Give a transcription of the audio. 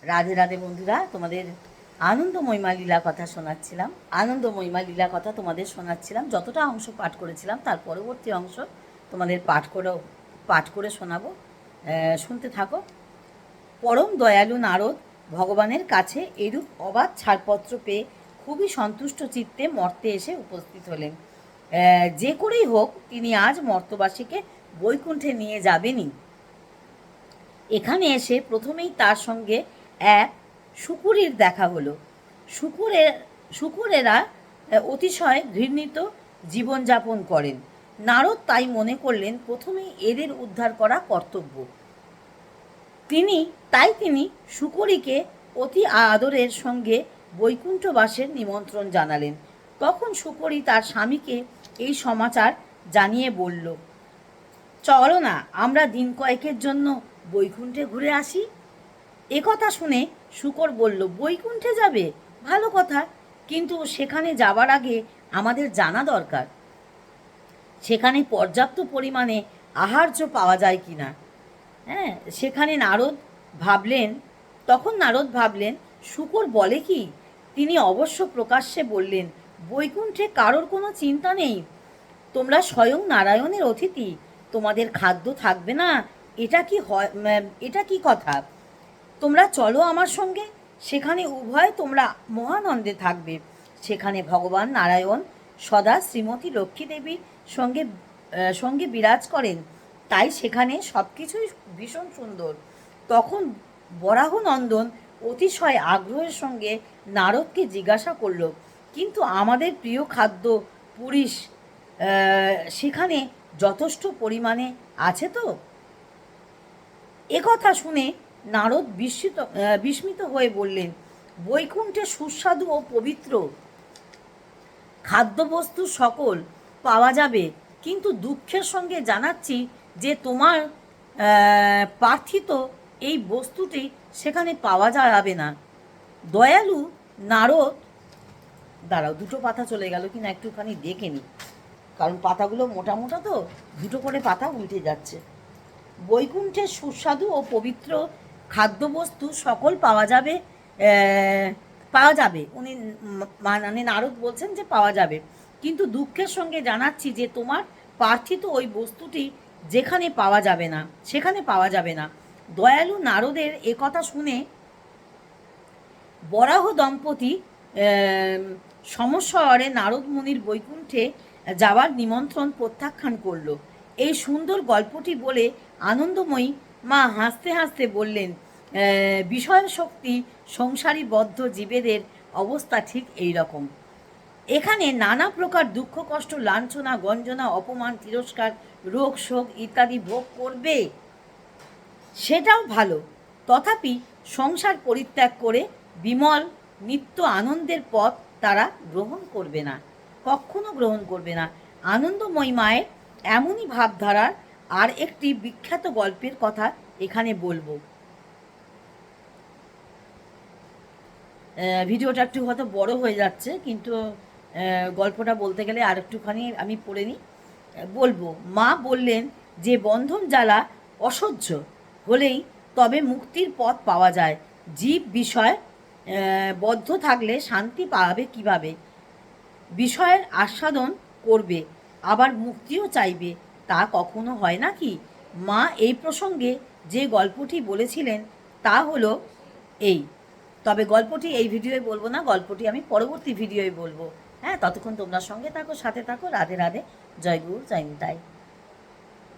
রাধে রাধে বন্ধুরা, তোমাদের আনন্দময়ীমা লীলা কথা শোনাচ্ছিলাম। আনন্দময়ীমা লীলা কথা তোমাদের শোনাচ্ছিলাম। যতটা অংশ পাঠ করেছিলাম তার পরবর্তী অংশ তোমাদের পাঠ করে শোনাবো। শুনতে থাকো। পরম দয়ালু নারদ ভগবানের কাছে এরূপ অবাধ ছাড়পত্র পেয়ে খুবই সন্তুষ্ট চিত্তে মর্তে এসে উপস্থিত হলেন। যে করেই হোক তিনি আজ মর্তবাসীকে বৈকুণ্ঠে নিয়ে যাবেনই। এখানে এসে প্রথমেই তার সঙ্গে এক শুকুরির দেখা হলো। শুকুরেরা অতিশয় ঘৃণিত জীবনযাপন করেন। নারদ তাই মনে করলেন প্রথমেই এদের উদ্ধার করা কর্তব্য। তিনি শুকুরিকে অতি আদরের সঙ্গে বৈকুণ্ঠবাসের নিমন্ত্রণ জানালেন। তখন শুকুরি তার স্বামীকে এই সমাচার জানিয়ে বলল, চলো না আমরা দিন কয়েকের জন্য বৈকুণ্ঠে ঘুরে আসি। একথা শুনে শুকর বলল, বৈকুণ্ঠে যাবে? ভালো কথা, কিন্তু সেখানে যাবার আগে আমাদের জানা দরকার সেখানে পর্যাপ্ত পরিমাণে আহার্য পাওয়া যায় কি না। হ্যাঁ, সেখানে নারদ ভাবলেন শুকর বলে কি। তিনি অবশ্য প্রকাশ্যে বললেন, বৈকুণ্ঠে কারোর কোনো চিন্তা নেই, তোমরা স্বয়ং নারায়ণের অতিথি, তোমাদের খাদ্য থাকবে না এটা কি কথা। তোমরা চলো আমার সঙ্গে, সেখানে উভয় তোমরা মহানন্দে থাকবে। সেখানে ভগবান নারায়ণ সদা শ্রীমতী লক্ষ্মী দেবীর সঙ্গে বিরাজ করেন, তাই সেখানে সব কিছুই ভীষণ সুন্দর। তখন বরাহনন্দন অতিশয় আগ্রহের সঙ্গে নারদকে জিজ্ঞাসা করল, কিন্তু আমাদের প্রিয় খাদ্য পুরীশ সেখানে যথেষ্ট পরিমাণে আছে তো? একথা শুনে নারদ বিস্মিত হয়ে বললেন, বৈকুণ্ঠে সুস্বাদু ও পবিত্র খাদ্যবস্তু সকল পাওয়া যাবে, কিন্তু দুঃখের সঙ্গে জানাচ্ছি যে তোমার প্রার্থিত এই বস্তুটি সেখানে পাওয়া যাবে না। দয়ালু নারদ, দাঁড়াও, দুটো পাতা চলে গেল কিনা একটুখানি দেখে নি, কারণ পাতাগুলো মোটা মোটা তো, দুটো করে পাতা উল্টে যাচ্ছে। বৈকুণ্ঠের সুস্বাদু ও পবিত্র খাদ্যবস্তু সকল পাওয়া যাবে উনি মানে নারদ বলছেন যে পাওয়া যাবে, কিন্তু দুঃখের সঙ্গে জানাচ্ছি যে তোমার প্রার্থিত ওই বস্তুটি সেখানে পাওয়া যাবে না। দয়ালু নারদের একথা শুনে বরাহ দম্পতি সমস্বরে নারদ মুনির বৈকুণ্ঠে যাওয়ার নিমন্ত্রণ প্রত্যাখ্যান করল। এই সুন্দর গল্পটি বলে আনন্দময়ী মা হাসতে হাসতে বললেন, বিষয় শক্তি সংসারী বদ্ধ জীবেদের অবস্থা ঠিক এই রকম। এখানে নানা প্রকার দুঃখ কষ্ট লাঞ্ছনা গঞ্জনা অপমান তিরস্কার রোগ শোক ইত্যাদি ভোগ করবে, সেটাও ভালো। তথাপি সংসার পরিত্যাগ করে বিমল নিত্য আনন্দের পথ তারা গ্রহণ করবে না, কখনো গ্রহণ করবে না। আনন্দময়ী মায়ের এমনই ভাবধারার আর একটি বিখ্যাত গল্পের কথা এখানে বলবো। ভিডিওটা একটু হয়তো বড় হয়ে যাচ্ছে, কিন্তু গল্পটা বলতে গেলে আর একটুখানি আমি পড়ে নিই, বলবো। মা বললেন যে বন্ধন জ্বালা অসহ্য হলেই তবে মুক্তির পথ পাওয়া যায়। জীব বিষয় বদ্ধ থাকলে শান্তি পাবে কিভাবে? বিষয়ের আস্বাদন করবে আবার মুক্তিও চাইবে, তা কখনো হয় নাকি? মা এই প্রসঙ্গে যে গল্পটি বলেছিলেন তা হলো এই। তবে গল্পটি এই ভিডিওয়ে বলবো না, গল্পটি আমি পরবর্তী ভিডিওয়ে বলবো। হ্যাঁ, ততক্ষণ তোমরা সঙ্গে থাকো, সাথে থাকো। রাধে রাধে, জয় গুরু, জয় নিতাই।